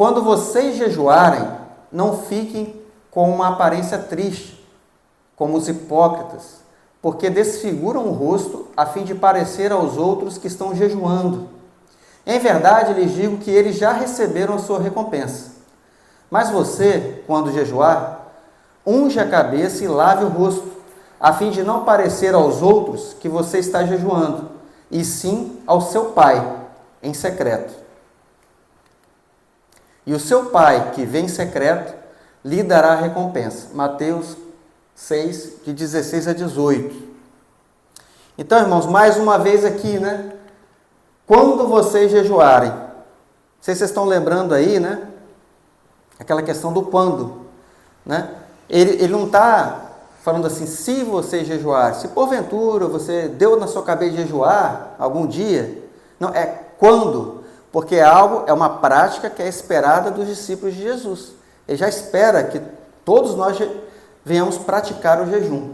quando vocês jejuarem, não fiquem com uma aparência triste, como os hipócritas, porque desfiguram o rosto a fim de parecer aos outros que estão jejuando. Em verdade, lhes digo que eles já receberam a sua recompensa. Mas você, quando jejuar, unge a cabeça e lave o rosto, a fim de não parecer aos outros que você está jejuando, e sim ao seu Pai, em secreto. E o seu Pai, que vê em secreto, lhe dará a recompensa. Mateus 6, de 16 a 18. Então, irmãos, mais uma vez aqui, né? Quando vocês jejuarem, não sei se vocês estão lembrando aí, né? Aquela questão do quando, né? Ele não está falando assim, se você jejuar, se porventura você deu na sua cabeça de jejuar algum dia, não, é quando, porque é uma prática que é esperada dos discípulos de Jesus. Ele já espera que todos nós venhamos praticar o jejum.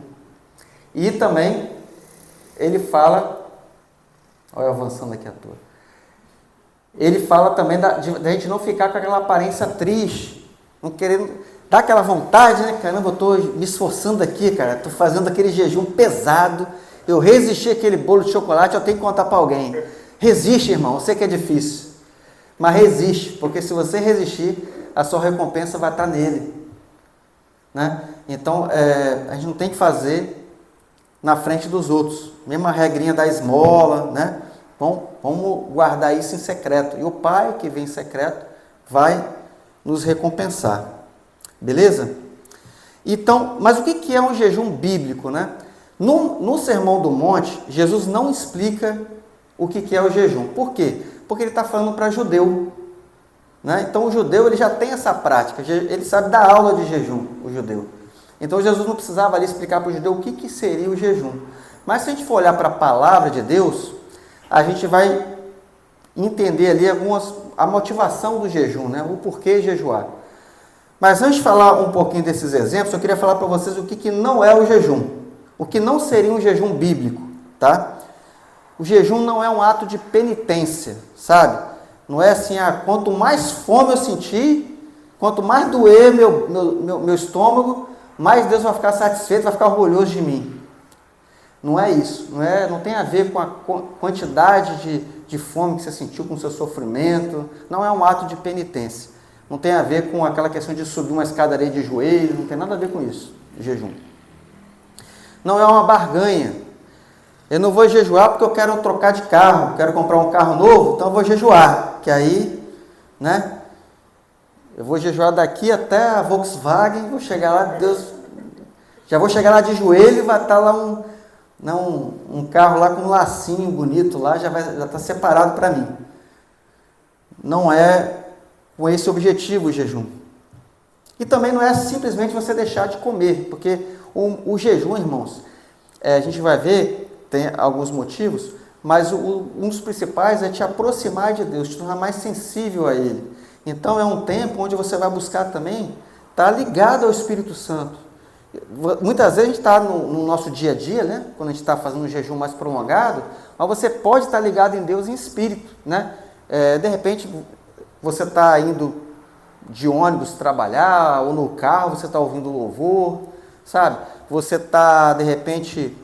E também ele fala, olha eu avançando aqui à toa, ele fala também da gente não ficar com aquela aparência triste, não querendo, dá aquela vontade, né? Caramba, eu estou me esforçando aqui, cara, estou fazendo aquele jejum pesado, eu resisti àquele bolo de chocolate, eu tenho que contar para alguém. Resiste, irmão, eu sei que é difícil, mas resiste, porque se você resistir, a sua recompensa vai estar nele, né? Então, a gente não tem que fazer na frente dos outros, mesma regrinha da esmola, né? Bom, vamos guardar isso em secreto, e o Pai que vem em secreto vai nos recompensar, beleza? Então, mas o que é um jejum bíblico, né? No Sermão do Monte, Jesus não explica o que é o jejum. Por quê? Porque ele está falando para judeu, né? Então o judeu ele já tem essa prática, ele sabe dar aula de jejum, o judeu. Então Jesus não precisava ali explicar para o judeu o que seria o jejum. Mas se a gente for olhar para a palavra de Deus, a gente vai entender ali a motivação do jejum, né? O porquê jejuar. Mas antes de falar um pouquinho desses exemplos, eu queria falar para vocês o que não é o jejum. O que não seria um jejum bíblico, tá? O jejum não é um ato de penitência, sabe? Não é assim, quanto mais fome eu sentir, quanto mais doer meu estômago, mais Deus vai ficar satisfeito, vai ficar orgulhoso de mim. Não é isso, não tem a ver com a quantidade de fome que você sentiu, com o seu sofrimento, não é um ato de penitência. Não tem a ver com aquela questão de subir uma escadaria de joelho, não tem nada a ver com isso, jejum. Não é uma barganha. Eu não vou jejuar porque eu quero trocar de carro, quero comprar um carro novo, então eu vou jejuar, que aí, né, eu vou jejuar daqui até a Volkswagen, vou chegar lá, já vou chegar lá de joelho e vai estar lá um carro lá com um lacinho bonito lá, já está separado para mim. Não é com esse objetivo o jejum. E também não é simplesmente você deixar de comer, porque o jejum, irmãos, a gente vai ver, tem alguns motivos, mas um dos principais é te aproximar de Deus, te tornar mais sensível a Ele. Então é um tempo onde você vai buscar também estar ligado ao Espírito Santo. Muitas vezes a gente está no nosso dia a dia, né? Quando a gente está fazendo um jejum mais prolongado, mas você pode estar ligado em Deus em espírito, né? De repente você está indo de ônibus trabalhar, ou no carro você está ouvindo louvor, sabe? Você está, de repente,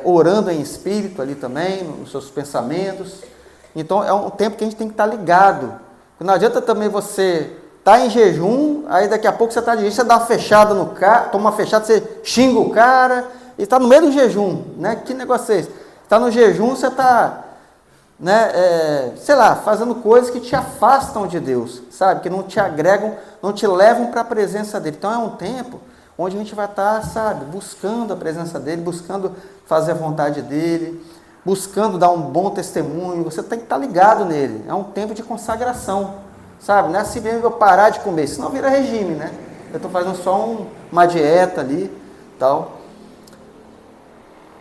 orando em espírito ali também, nos seus pensamentos. Então é um tempo que a gente tem que estar ligado. Não adianta também você estar em jejum, aí daqui a pouco você está de jejum, você dá uma fechada no carro, toma uma fechada, você xinga o cara, e está no meio do jejum, né? Que negócio é esse? Está no jejum, você está, né, sei lá, fazendo coisas que te afastam de Deus, sabe? Que não te agregam, não te levam para a presença dele. Então é um tempo onde a gente vai estar, sabe, buscando a presença dele, buscando fazer a vontade dele, buscando dar um bom testemunho. Você tem que estar ligado nele. É um tempo de consagração, sabe? Não é assim mesmo eu parar de comer, senão vira regime, né? Eu estou fazendo só uma dieta ali, tal.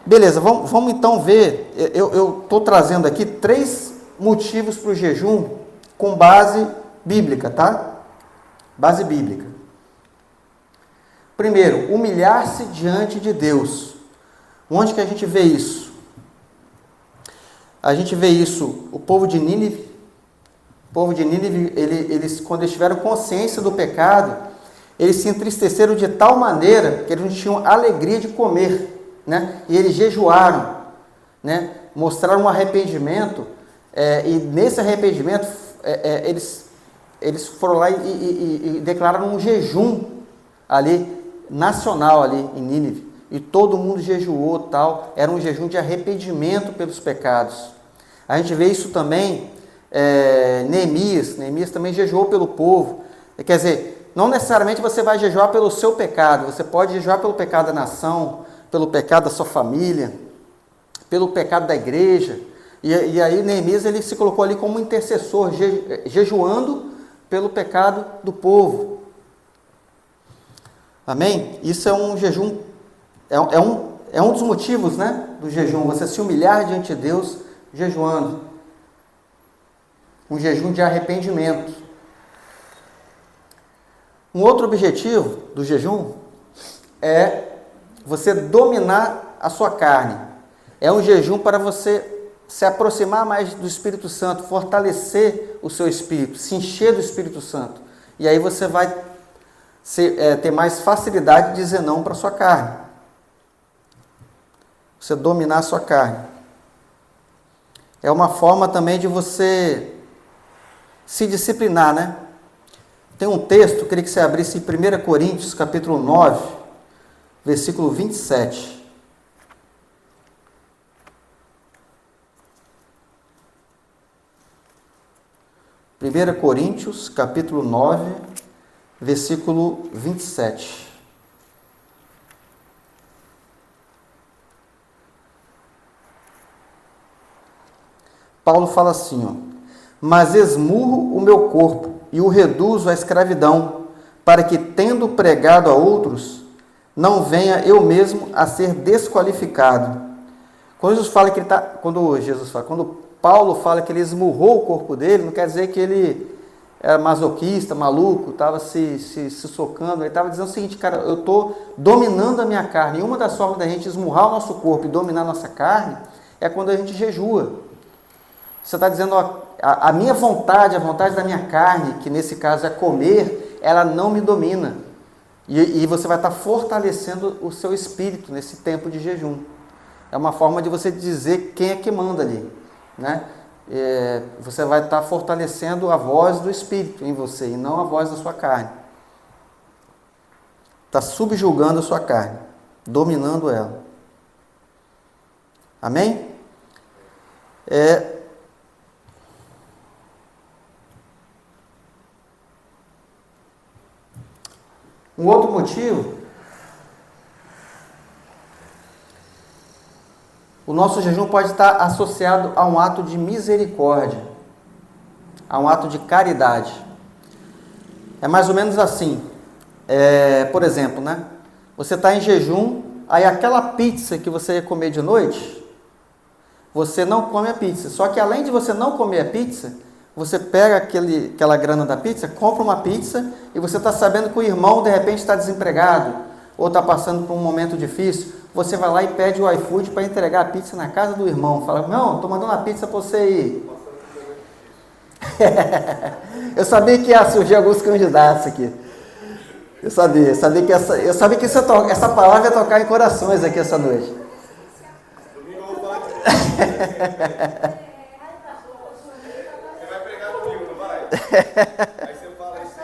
Beleza, vamos então ver. Eu estou trazendo aqui 3 motivos para o jejum com base bíblica, tá? Base bíblica. Primeiro, humilhar-se diante de Deus. Onde que a gente vê isso? A gente vê isso, o povo de Nínive, povo de Nínive, eles, quando eles tiveram consciência do pecado, eles se entristeceram de tal maneira que eles não tinham alegria de comer, né? E eles jejuaram, né? Mostraram um arrependimento, e nesse arrependimento eles foram lá e declararam um jejum ali, nacional ali em Nínive, e todo mundo jejuou, tal, era um jejum de arrependimento pelos pecados. A gente vê isso também, Neemias também jejuou pelo povo, quer dizer, não necessariamente você vai jejuar pelo seu pecado, você pode jejuar pelo pecado da nação, pelo pecado da sua família, pelo pecado da igreja, e aí Neemias ele se colocou ali como intercessor, jejuando pelo pecado do povo. Amém? Isso é um jejum, é um dos motivos, né, do jejum, você se humilhar diante de Deus jejuando. Um jejum de arrependimento. Um outro objetivo do jejum é você dominar a sua carne. É um jejum para você se aproximar mais do Espírito Santo, fortalecer o seu espírito, se encher do Espírito Santo. E aí você vai ter mais facilidade de dizer não para a sua carne. Você dominar a sua carne. É uma forma também de você se disciplinar, né? Tem um texto, queria que você abrisse em 1 Coríntios, capítulo 9, versículo 27. 1 Coríntios, capítulo 9, versículo 27. Paulo fala assim, ó: mas esmurro o meu corpo e o reduzo à escravidão, para que, tendo pregado a outros, não venha eu mesmo a ser desqualificado. Quando Paulo fala que ele esmurrou o corpo dele, não quer dizer que ele era masoquista, maluco, estava se socando. Ele estava dizendo o seguinte, cara, eu estou dominando a minha carne. E uma das formas da gente esmurrar o nosso corpo e dominar a nossa carne é quando a gente jejua. Você está dizendo, ó, a minha vontade, a vontade da minha carne, que nesse caso é comer, ela não me domina. E você vai estar fortalecendo o seu espírito nesse tempo de jejum. É uma forma de você dizer quem é que manda ali, né? Você vai estar fortalecendo a voz do Espírito em você e não a voz da sua carne. Está subjugando a sua carne, dominando ela. Amém? Um outro motivo, o nosso jejum pode estar associado a um ato de misericórdia, a um ato de caridade. É mais ou menos assim, por exemplo, né? Você está em jejum, aí aquela pizza que você ia comer de noite, você não come a pizza. Só que além de você não comer a pizza, você pega aquela grana da pizza, compra uma pizza e você está sabendo que o irmão de repente está desempregado ou está passando por um momento difícil. Você vai lá e pede o iFood para entregar a pizza na casa do irmão. Fala, não, estou mandando a pizza para você ir. Eu sabia que ia surgir alguns candidatos aqui. Eu sabia que essa palavra ia tocar em corações aqui essa noite. Você vai pregar domingo, não vai? Aí você fala isso.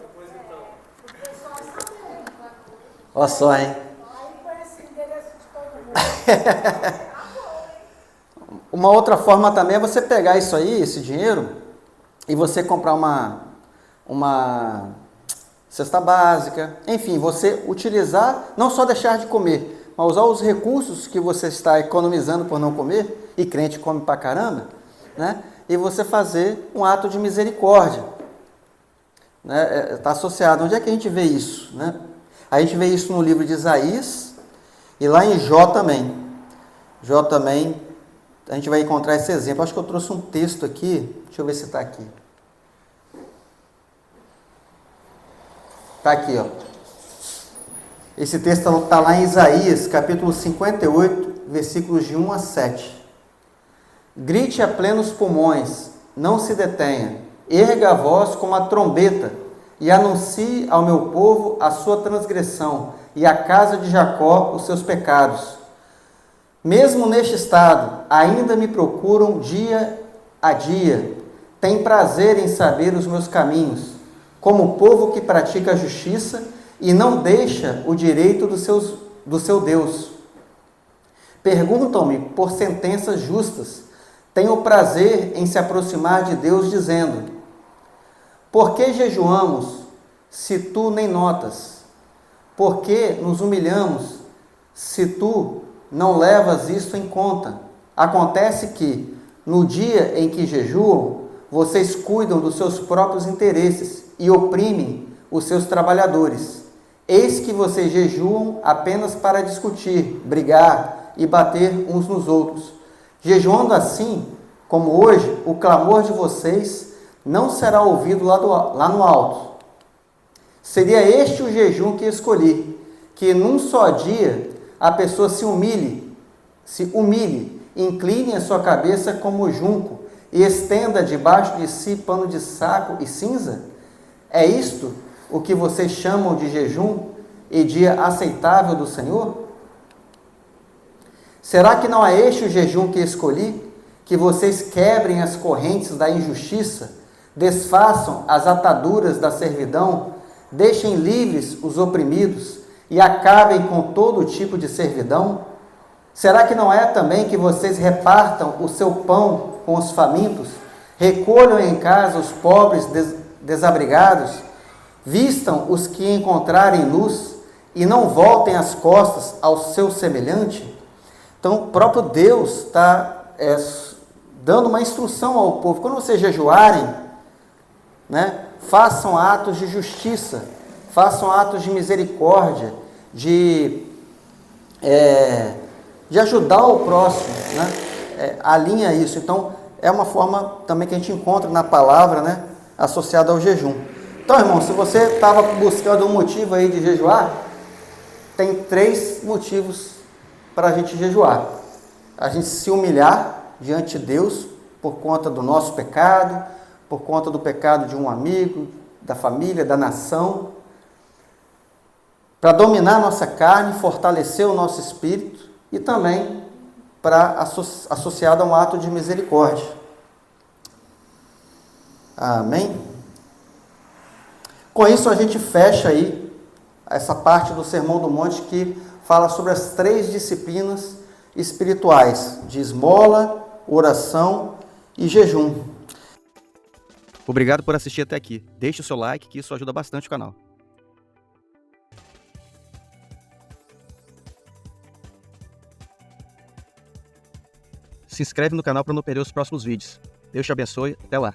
Depois então. Olha só, hein? Uma outra forma também é você pegar isso aí, esse dinheiro, e você comprar uma cesta básica, enfim, você utilizar, não só deixar de comer, mas usar os recursos que você está economizando por não comer, e crente come pra caramba, né? E você fazer um ato de misericórdia, né? Está associado. Onde é que a gente vê isso, né? A gente vê isso no livro de Isaías e lá em Jó também. Jó também, a gente vai encontrar esse exemplo. Acho que eu trouxe um texto aqui, deixa eu ver se está aqui. Está aqui, ó. Esse texto está lá em Isaías, capítulo 58, versículos de 1 a 7. Grite a plenos pulmões, não se detenha. Erga a voz como a trombeta e anuncie ao meu povo a sua transgressão e à casa de Jacó os seus pecados. Mesmo neste estado, ainda me procuram dia a dia. Tem prazer em saber os meus caminhos, como o povo que pratica a justiça e não deixa o direito do seu Deus. Perguntam-me por sentenças justas. Tenho prazer em se aproximar de Deus, dizendo: por que jejuamos, se tu nem notas? Por que nos humilhamos, se tu não levas isto em conta? Acontece que, no dia em que jejuam, vocês cuidam dos seus próprios interesses e oprimem os seus trabalhadores. Eis que vocês jejuam apenas para discutir, brigar e bater uns nos outros. Jejuando assim, como hoje, o clamor de vocês não será ouvido lá no alto. Seria este o jejum que escolhi, que num só dia a pessoa se humilhe, incline a sua cabeça como junco e estenda debaixo de si pano de saco e cinza? É isto o que vocês chamam de jejum e dia aceitável do Senhor? Será que não é este o jejum que escolhi? Que vocês quebrem as correntes da injustiça, desfaçam as ataduras da servidão, deixem livres os oprimidos e acabem com todo tipo de servidão? Será que não é também que vocês repartam o seu pão com os famintos, recolham em casa os pobres desabrigados, vistam os que encontrarem luz e não voltem as costas ao seu semelhante? Então, o próprio Deus está dando uma instrução ao povo. Quando vocês jejuarem, né, façam atos de justiça, façam atos de misericórdia, de ajudar o próximo, né? Alinha isso. Então, é uma forma também que a gente encontra na palavra, né, associada ao jejum. Então, irmão, se você estava buscando um motivo aí de jejuar, tem 3 motivos para a gente jejuar. A gente se humilhar diante de Deus por conta do nosso pecado, por conta do pecado de um amigo, da família, da nação, para dominar a nossa carne, fortalecer o nosso espírito e também associado a um ato de misericórdia. Amém? Com isso a gente fecha aí essa parte do Sermão do Monte que fala sobre as 3 disciplinas espirituais de esmola, oração e jejum. Obrigado por assistir até aqui. Deixe o seu like, que isso ajuda bastante o canal. Se inscreve no canal para não perder os próximos vídeos. Deus te abençoe. Até lá.